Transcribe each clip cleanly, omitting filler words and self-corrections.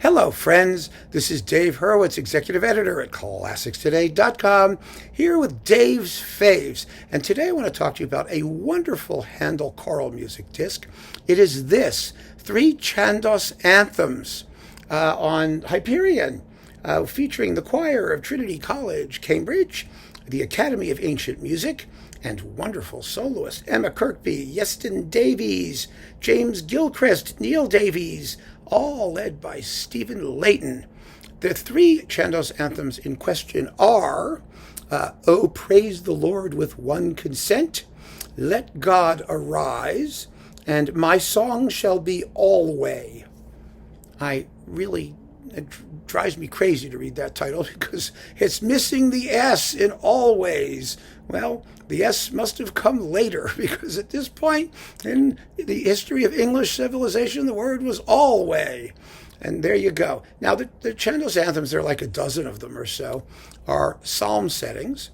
Hello, friends. This is Dave Hurwitz, Executive Editor at ClassicsToday.com, here with Dave's Faves. And today I want to talk to you about a wonderful Handel choral music disc. It is this, 3 Chandos Anthems on Hyperion, featuring the Choir of Trinity College, Cambridge, the Academy of Ancient Music, and wonderful soloists Emma Kirkby, Yeston Davies, James Gilchrist, Neil Davies, all led by Stephen Layton. The 3 Chandos Anthems in question are "O Praise the Lord with One Consent," "Let God Arise," and "My Song Shall Be Alway." It drives me crazy to read that title because it's missing the S in always. Well, the S must have come later because at this point in the history of English civilization, the word was alway. And there you go. Now, the Chandos Anthems, there are like a dozen of them or so, are psalm settings,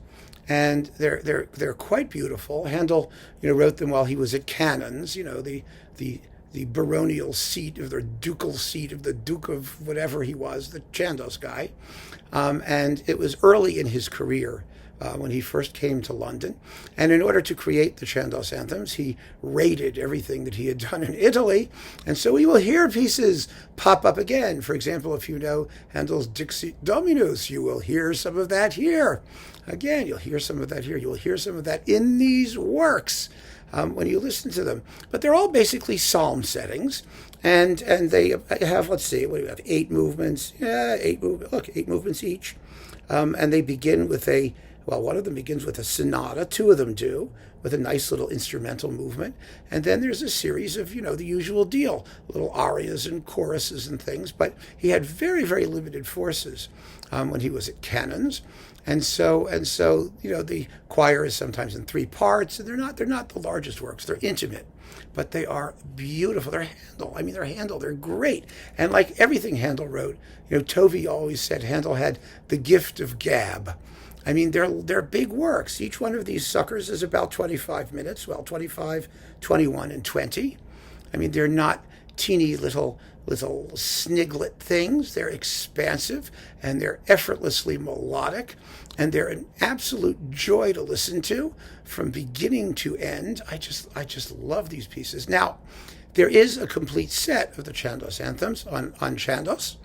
and they're quite beautiful. Handel, wrote them while he was at Canons, the baronial seat, or the ducal seat of the Duke of whatever he was, the Chandos guy. And it was early in his career when he first came to London. And in order to create the Chandos Anthems, he raided everything that he had done in Italy. And so we will hear pieces pop up again. For example, if you know Handel's Dixit Dominus, you will hear some of that here. Again, you'll hear some of that here. You'll hear some of that in these works. When you listen to them. But they're all basically psalm settings, and they have, let's see, what do we have, 8 movements? Yeah, 8 movements each. And they begin with one of them begins with a sonata, 2 of them do, with a nice little instrumental movement. And then there's a series of, the usual deal, little arias and choruses and things. But he had very, very limited forces when he was at Canons. And so, the choir is sometimes in 3 parts, and they're not the largest works. They're intimate, but they are beautiful. They're Handel. They're great. And like everything Handel wrote, Tovey always said Handel had the gift of gab. They're big works. Each one of these suckers is about 25 minutes. Well, 25, 21, and 20. They're not teeny little sniglet things. They're expansive, and they're effortlessly melodic, and they're an absolute joy to listen to from beginning to end. I just love these pieces. Now, there is a complete set of the Chandos Anthems on Chandos.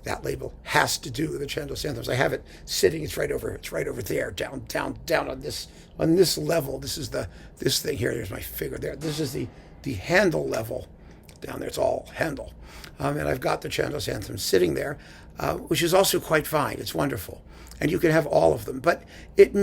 That label has to do with the Chandos Anthems. I have it sitting. It's right over there, down on this level. This is this thing here. There's my figure there. This is the Handel level. Down there, it's all Handel. And I've got the Chandos Anthems sitting there, which is also quite fine. It's wonderful. And you can have all of them. But it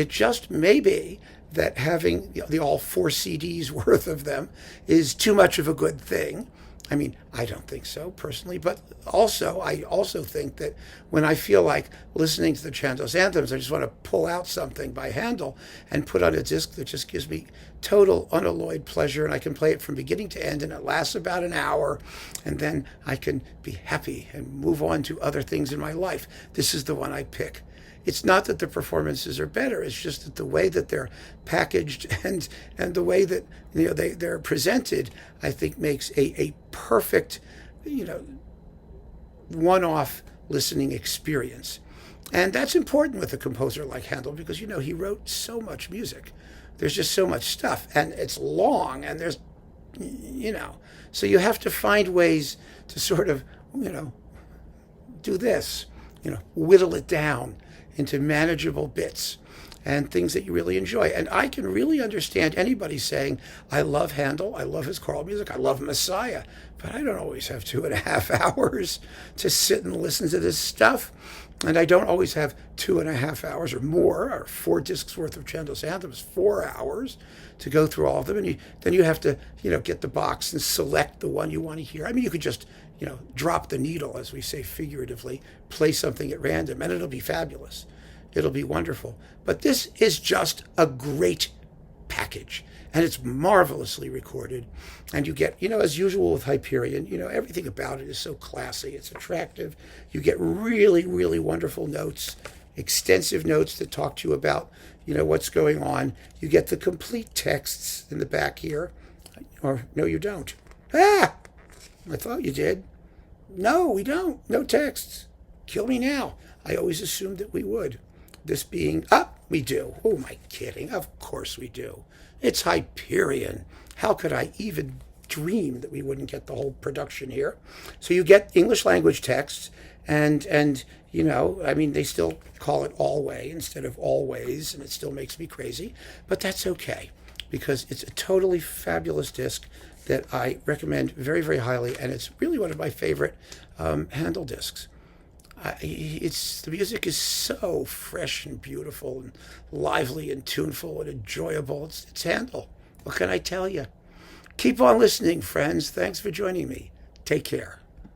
just may be, that having the all 4 CDs worth of them is too much of a good thing. I don't think so, personally, but I also think that when I feel like listening to the Chandos Anthems, I just want to pull out something by Handel and put on a disc that just gives me total unalloyed pleasure, and I can play it from beginning to end, and it lasts about an hour, and then I can be happy and move on to other things in my life. This is the one I pick. It's not that the performances are better. It's just that the way that they're packaged and the way that they're presented, I think, makes a perfect one-off listening experience. And that's important with a composer like Handel because he wrote so much music. There's just so much stuff, and it's long, and there's so you have to find ways to sort of do this, whittle it down into manageable bits and things that you really enjoy. And I can really understand anybody saying, I love Handel, I love his choral music, I love Messiah, but I don't always have 2.5 hours to sit and listen to this stuff. And I don't always have 2.5 hours or more, or 4 discs worth of Chandos Anthems, 4 hours to go through all of them. And then you have to, get the box and select the one you want to hear. You could just, drop the needle, as we say figuratively, play something at random, and it'll be fabulous. It'll be wonderful. But this is just a great package. And it's marvelously recorded. And you get, as usual with Hyperion, everything about it is so classy. It's attractive. You get really, really wonderful notes, extensive notes that talk to you about, what's going on. You get the complete texts in the back here. Or, no, you don't. I thought you did. No, we don't. No texts. Kill me now. I always assumed that we would. This being, we do. Who am I kidding? Of course we do. It's Hyperion. How could I even dream that we wouldn't get the whole production here? So you get English language texts, and I mean, they still call it alway instead of always, and it still makes me crazy, but that's okay because it's a totally fabulous disc that I recommend very, very highly, and it's really one of my favorite Handel discs. The music is so fresh and beautiful and lively and tuneful and enjoyable. It's Handel. What can I tell you? Keep on listening, friends. Thanks for joining me. Take care.